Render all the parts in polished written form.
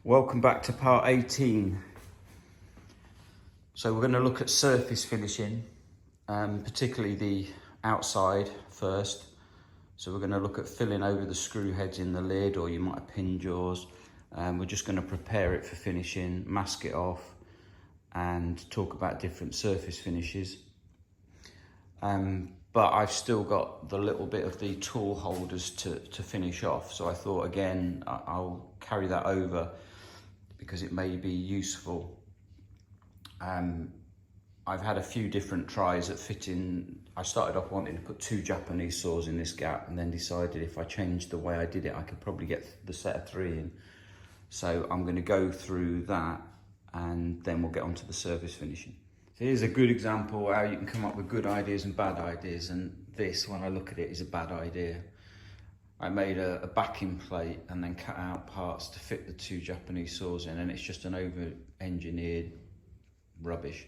Welcome back to part 18. So we're going to look at surface finishing, particularly the outside first. So we're going to look at filling over the screw heads in the lid, or you might have pin jaws. We're just going to prepare it for finishing, mask it off, and talk about different surface finishes. But I've still got the little bit of the tool holders to finish off. So I thought, again, I'll carry that over because it may be useful. I've had a few different tries at fitting. I started off wanting to put 2 Japanese saws in this gap, and then decided if I changed the way I did it, I could probably get the set of 3 in. So I'm going to go through that, and then we'll get on to the surface finishing. So here's a good example how you can come up with good ideas and bad ideas, and this, when I look at it, is a bad idea. I made a backing plate and then cut out parts to fit the 2 Japanese saws in, and it's just an over-engineered rubbish.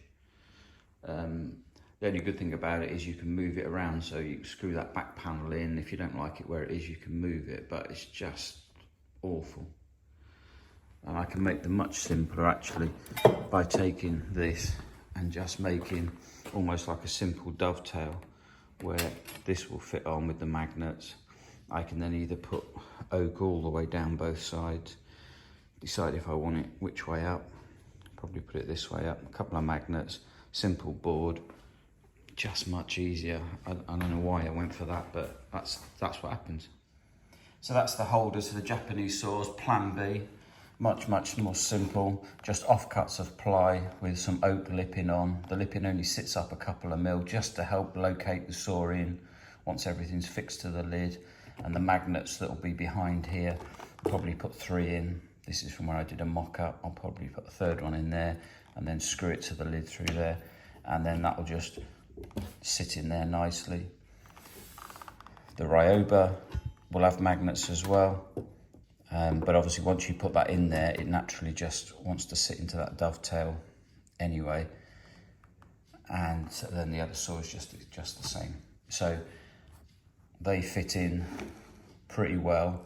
The only good thing about it is you can move it around, so you can screw that back panel in. If you don't like it where it is, you can move it, but it's just awful. And I can make them much simpler actually by taking this and just making almost like a simple dovetail where this will fit on with the magnets. I can then either put oak all the way down both sides, decide if I want it which way up, probably put it this way up, a couple of magnets, simple board, just much easier. I don't know why I went for that, but that's what happens. So that's the holders for the Japanese saws. Plan B, much more simple, just offcuts of ply with some oak lipping on. The lipping only sits up a couple of mil just to help locate the saw in once everything's fixed to the lid. And the magnets that will be behind here, probably put 3 in. This is from where I did a mock-up. I'll probably put a 3rd one in there and then screw it to the lid through there, and then that will just sit in there nicely. The Ryoba will have magnets as well, but obviously once you put that in there, it naturally just wants to sit into that dovetail anyway, and then the other saw is just the same. So they fit in pretty well,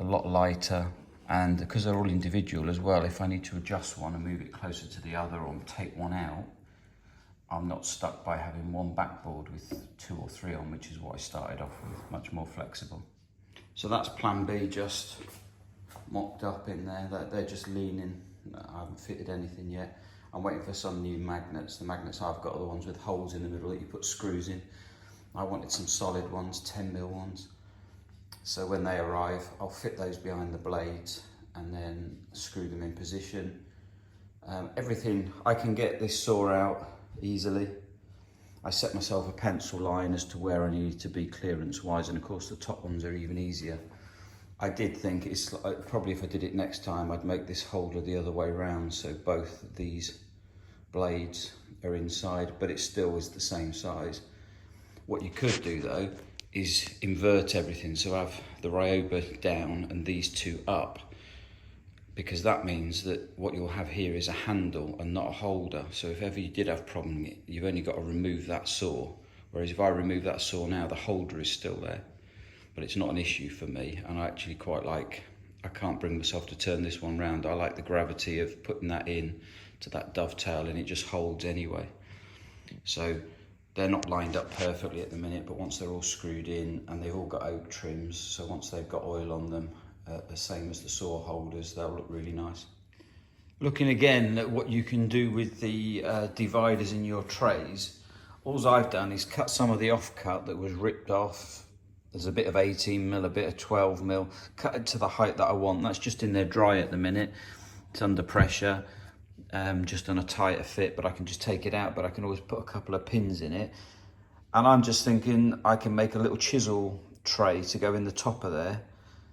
a lot lighter, and because they're all individual as well, if I need to adjust one and move it closer to the other or take one out, I'm not stuck by having one backboard with 2 or 3 on, which is what I started off with, much more flexible. So that's plan B, just mocked up in there. They're just leaning. I haven't fitted anything yet. I'm waiting for some new magnets. The magnets I've got are the ones with holes in the middle that you put screws in. I wanted some solid ones, 10mm ones. So when they arrive, I'll fit those behind the blades and then screw them in position. Everything, I can get this saw out easily. I set myself a pencil line as to where I need to be clearance wise, and of course the top ones are even easier. I did think it's probably, if I did it next time, I'd make this holder the other way around, so both these blades are inside, but it still is the same size. What you could do though is invert everything, so have the Ryoba down and these 2 up, because that means that what you'll have here is a handle and not a holder. So if ever you did have a problem, you've only got to remove that saw. Whereas if I remove that saw now, the holder is still there. But it's not an issue for me, and I actually quite like, I can't bring myself to turn this one round. I like the gravity of putting that in to that dovetail, and it just holds anyway. So they're not lined up perfectly at the minute, but once they're all screwed in, and they've all got oak trims, so once they've got oil on them, the same as the saw holders, they'll look really nice. Looking again at what you can do with the dividers in your trays, all I've done is cut some of the offcut that was ripped off. There's a bit of 18mm, a bit of 12mm, cut it to the height that I want. That's just in there dry at the minute. It's under pressure. Just on a tighter fit, but I can just take it out, but I can always put a couple of pins in it. And I'm just thinking I can make a little chisel tray to go in the top of there,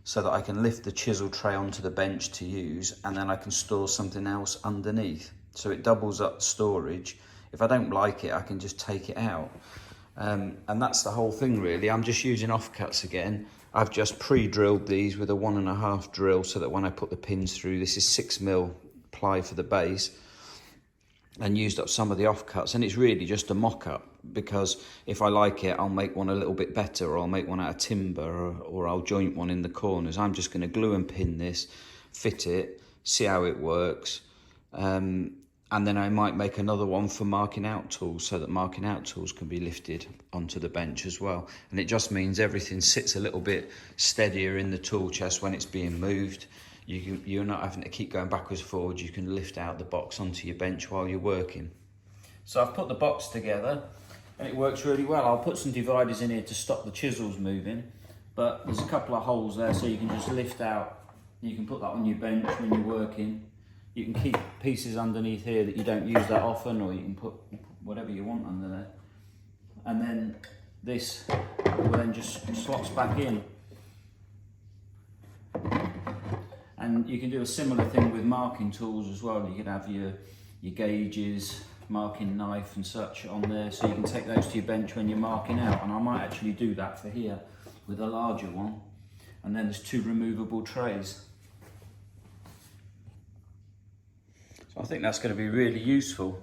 so that I can lift the chisel tray onto the bench to use, and then I can store something else underneath. So it doubles up storage. If I don't like it, I can just take it out. And that's the whole thing really. I'm just using offcuts again. I've just pre-drilled these with a 1.5 drill, so that when I put the pins through, this is 6mm ply for the base, and used up some of the offcuts, and it's really just a mock-up, because if I like it, I'll make one a little bit better, or I'll make one out of timber, or I'll joint one in the corners. I'm just going to glue and pin this, fit it, see how it works. And then I might make another one for marking out tools, so that marking out tools can be lifted onto the bench as well. And it just means everything sits a little bit steadier in the tool chest when it's being moved. You're not having to keep going backwards and forwards. You can lift out the box onto your bench while you're working. So I've put the box together and it works really well. I'll put some dividers in here to stop the chisels moving, but there's a couple of holes there so you can just lift out. You can put that on your bench when you're working. You can keep pieces underneath here that you don't use that often, or you can put whatever you want under there. And then this will then just slots back in. And you can do a similar thing with marking tools as well. You can have your gauges, marking knife and such on there, so you can take those to your bench when you're marking out. And I might actually do that for here with a larger one. And then there's 2 removable trays. So I think that's going to be really useful.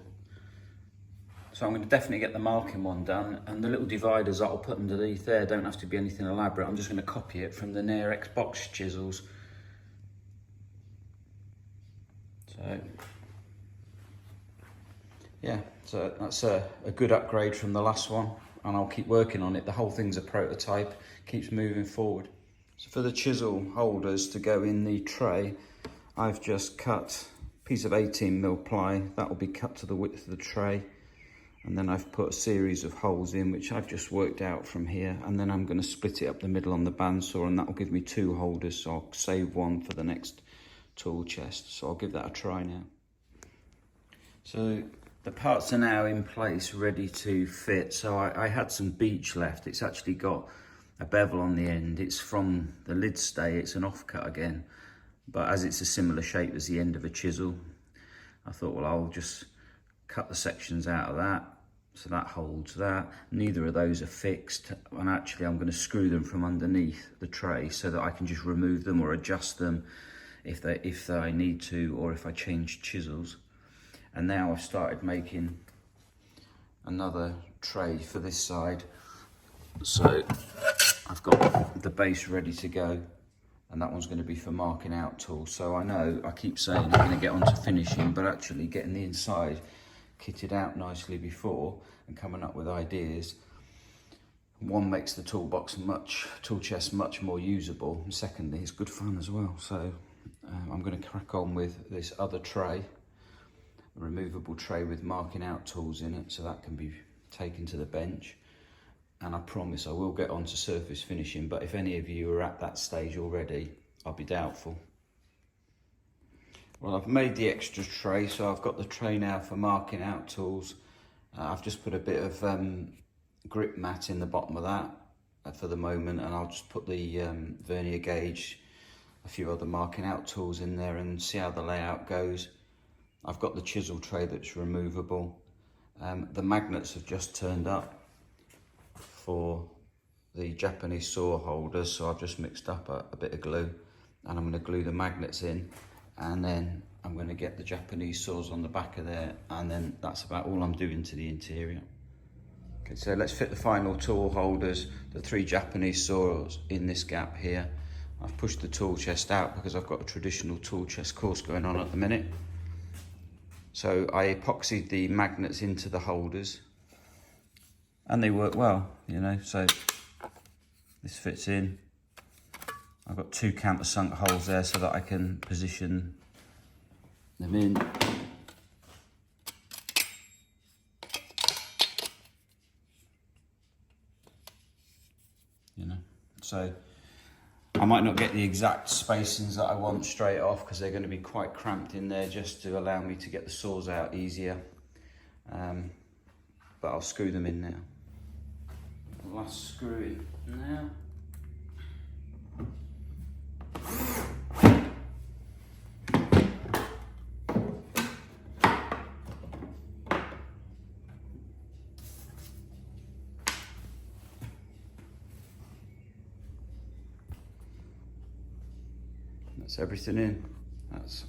So I'm going to definitely get the marking one done, and the little dividers that I'll put underneath there don't have to be anything elaborate. I'm just going to copy it from the Near X box chisels. So yeah, so that's a good upgrade from the last one, and I'll keep working on it. The whole thing's a prototype, keeps moving forward. So for the chisel holders to go in the tray, I've just cut piece of 18mm ply that will be cut to the width of the tray, and then I've put a series of holes in which I've just worked out from here, and then I'm going to split it up the middle on the bandsaw, and that will give me 2 holders, so I'll save one for the next tool chest. So I'll give that a try now. So the parts are now in place, ready to fit. So I had some beech left. It's actually got a bevel on the end. It's from the lid stay, it's an offcut again. But as it's a similar shape as the end of a chisel, I thought, well, I'll just cut the sections out of that, so that holds that. Neither of those are fixed, and actually I'm going to screw them from underneath the tray so that I can just remove them or adjust them if I need to, or if I change chisels. And now I've started making another tray for this side. So I've got the base ready to go, and that one's going to be for marking out tools. So I know I keep saying I'm going to get onto finishing, but actually getting the inside kitted out nicely before and coming up with ideas, one, makes the tool chest much more usable, and secondly, it's good fun as well. So I'm going to crack on with this other tray, a removable tray with marking out tools in it, so that can be taken to the bench. And I promise I will get onto surface finishing, but if any of you are at that stage already, I'll be doubtful. Well, I've made the extra tray, so I've got the tray now for marking out tools. I've just put a bit of grip mat in the bottom of that for the moment, and I'll just put the vernier gauge, a few other marking out tools in there, and see how the layout goes. I've got the chisel tray that's removable. The magnets have just turned up for the Japanese saw holders, so I've just mixed up a bit of glue, and I'm going to glue the magnets in, and then I'm going to get the Japanese saws on the back of there, and then that's about all I'm doing to the interior. Okay, so let's fit the final tool holders, the 3 Japanese saws in this gap here. I've pushed the tool chest out because I've got a traditional tool chest course going on at the minute. So I epoxied the magnets into the holders, and they work well, you know, so this fits in. I've got 2 countersunk holes there so that I can position them in. You know, so I might not get the exact spacings that I want straight off because they're going to be quite cramped in there, just to allow me to get the saws out easier. But I'll screw them in now. Last screw in now. That's everything in. That's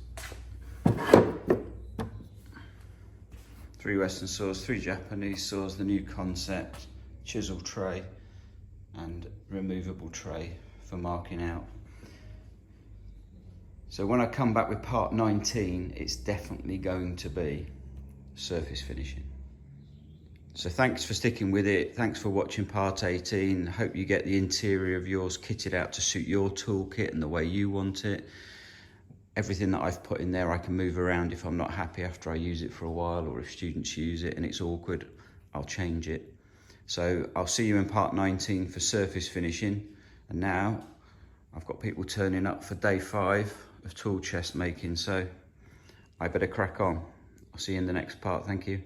3 Western saws, 3 Japanese saws, the new concept, chisel tray and removable tray for marking out. So when I come back with part 19, it's definitely going to be surface finishing. So thanks for sticking with it. Thanks for watching part 18. Hope you get the interior of yours kitted out to suit your toolkit and the way you want it. Everything that I've put in there I can move around if I'm not happy after I use it for a while, or if students use it and it's awkward, I'll change it. So I'll see you in part 19 for surface finishing. And now I've got people turning up for day 5 of tool chest making, so I better crack on. I'll see you in the next part. Thank you.